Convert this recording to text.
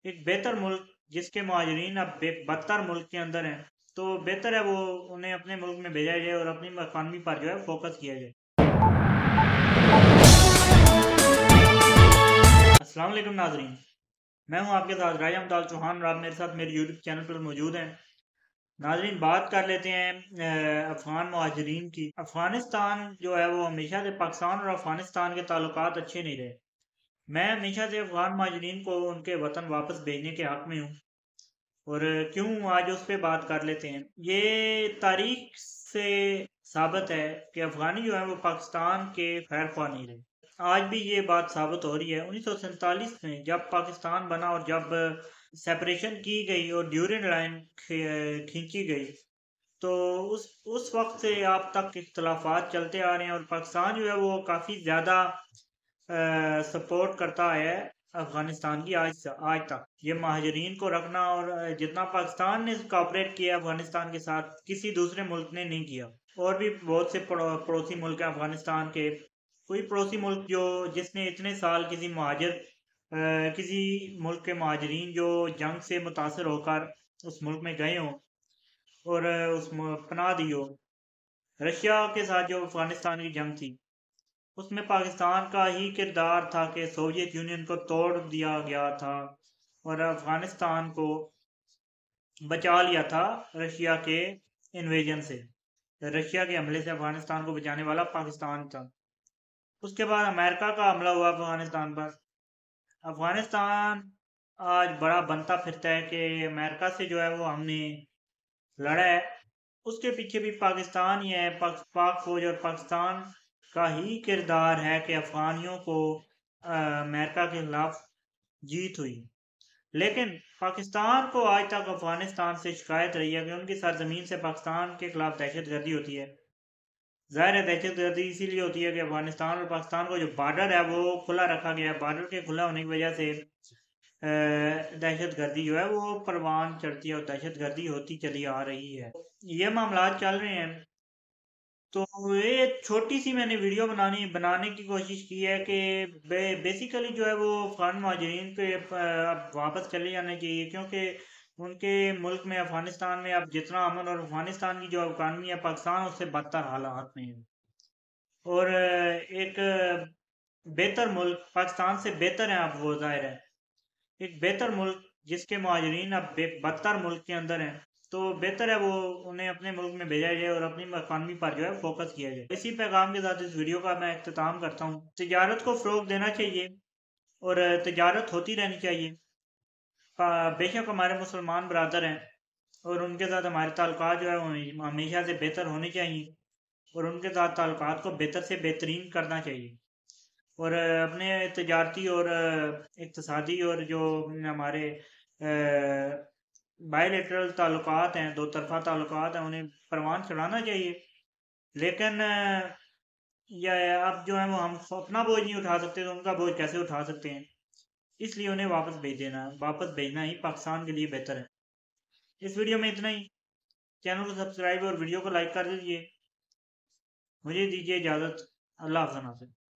एक बेहतर मुल्क जिसके मुहाजिरीन अब बदतर मुल्क के अंदर हैं, तो बेहतर है वो उन्हें अपने मुल्क में भेजा जाए और अपनी इकॉनमी पर जो है फोकस किया जाए। अस्सलाम वालेकुम नाजरीन, मैं हूं आपके साथ राजा अमदाल चौहान और आप मेरे साथ मेरे यूट्यूब चैनल पर मौजूद हैं। नाजरीन, बात कर लेते हैं अफगान मुहाजिरीन की। अफगानिस्तान जो है वो हमेशा से पाकिस्तान और अफगानिस्तान के ताल्लुकात अच्छे नहीं रहे। मैं हमेशा से अफगान मुहाजिरीन को उनके वतन वापस भेजने के हक में हूँ। और क्यों, आज उस पर बात कर लेते हैं। ये तारीख से साबित है कि अफगानी जो है वो पाकिस्तान के खैर ख्वाह नहीं रहे। आज भी ये बात साबित हो रही है। 1947 में जब पाकिस्तान बना और जब सेपरेशन की गई और ड्यूरेंट लाइन खींची गई, तो उस वक्त से आप तक इख्तलाफात चलते आ रहे हैं और पाकिस्तान जो है वो काफ़ी ज़्यादा सपोर्ट करता है अफगानिस्तान की आज तक। ये महाजरीन को रखना और जितना पाकिस्तान ने कॉपरेट किया अफगानिस्तान के साथ, किसी दूसरे मुल्क ने नहीं किया। और भी बहुत से पड़ोसी मुल्क हैं अफगानिस्तान के। कोई पड़ोसी मुल्क जो जिसने इतने साल किसी मुल्क के महाजरीन जो जंग से मुतासर होकर उस मुल्क में गए हों और पनाह दी हो। रशिया के साथ जो अफगानिस्तान की जंग थी, उसमें पाकिस्तान का ही किरदार था कि सोवियत यूनियन को तोड़ दिया गया था और अफगानिस्तान को बचा लिया था रशिया के इन्वेजन से। रशिया के हमले से अफगानिस्तान को बचाने वाला पाकिस्तान था। उसके बाद अमेरिका का हमला हुआ अफगानिस्तान पर। अफगानिस्तान आज बड़ा बनता फिरता है कि अमेरिका से जो है वो हमने लड़ा है। उसके पीछे भी पाकिस्तान ही है। पाक फौज और पाकिस्तान का ही किरदार है कि अफगानियों को अमेरिका के खिलाफ जीत हुई। लेकिन पाकिस्तान को आज तक अफगानिस्तान से शिकायत रही है कि उनकी सरजमीन से पाकिस्तान के खिलाफ दहशतगर्दी होती है। ज़ाहिर है, दहशतगर्दी इसीलिए होती है कि अफगानिस्तान और पाकिस्तान का जो बॉर्डर है वो खुला रखा गया है। बॉर्डर के खुला होने की वजह से दहशतगर्दी जो है वो परवान चढ़ती है और दहशतगर्दी होती चली आ रही है। ये मामला चल रहे हैं। तो ये छोटी सी मैंने वीडियो बनाने की कोशिश की है कि बेसिकली जो है वो अफगान मुहाजिरीन पे अब वापस चले जाने चाहिए, क्योंकि उनके मुल्क में अफगानिस्तान में अब जितना अमन और अफगानिस्तान की जो इकानमी है पाकिस्तान उससे बदतर हालात में है। और एक बेहतर मुल्क पाकिस्तान से बेहतर है अब वो, जाहिर है। एक बेहतर मुल्क जिसके मुहाजिरीन अब बदतर मुल्क के अंदर हैं, तो बेहतर है वो उन्हें अपने मुल्क में भेजा जाए और अपनी इकॉनमी पर जो है फोकस किया जाए। इसी पैगाम के साथ इस वीडियो का मैं अख्ताम करता हूँ। तजारत को फ़रोग देना चाहिए और तजारत होती रहनी चाहिए। बेशक हमारे मुसलमान बरदर हैं और उनके साथ हमारे ताल्लुकात जो है वो हमेशा से बेहतर होने चाहिए और उनके साथ ताल्लुकात को बेहतर से बेहतरीन करना चाहिए। और अपने तजारती और इक़्तिसादी और जो हमारे बायलैटरल ताल्लुकात हैं, दो तरफ़ा ताल्लुकात हैं, उन्हें परवान चढ़ाना चाहिए। लेकिन यह अब जो है वो हम अपना बोझ नहीं उठा सकते, तो उनका बोझ कैसे उठा सकते हैं। इसलिए उन्हें वापस भेज देना है। वापस भेजना ही पाकिस्तान के लिए बेहतर है। इस वीडियो में इतना ही। चैनल को सब्सक्राइब और वीडियो को लाइक कर दीजिए। मुझे दीजिए इजाज़त। अल्लाह हाफ़िज़।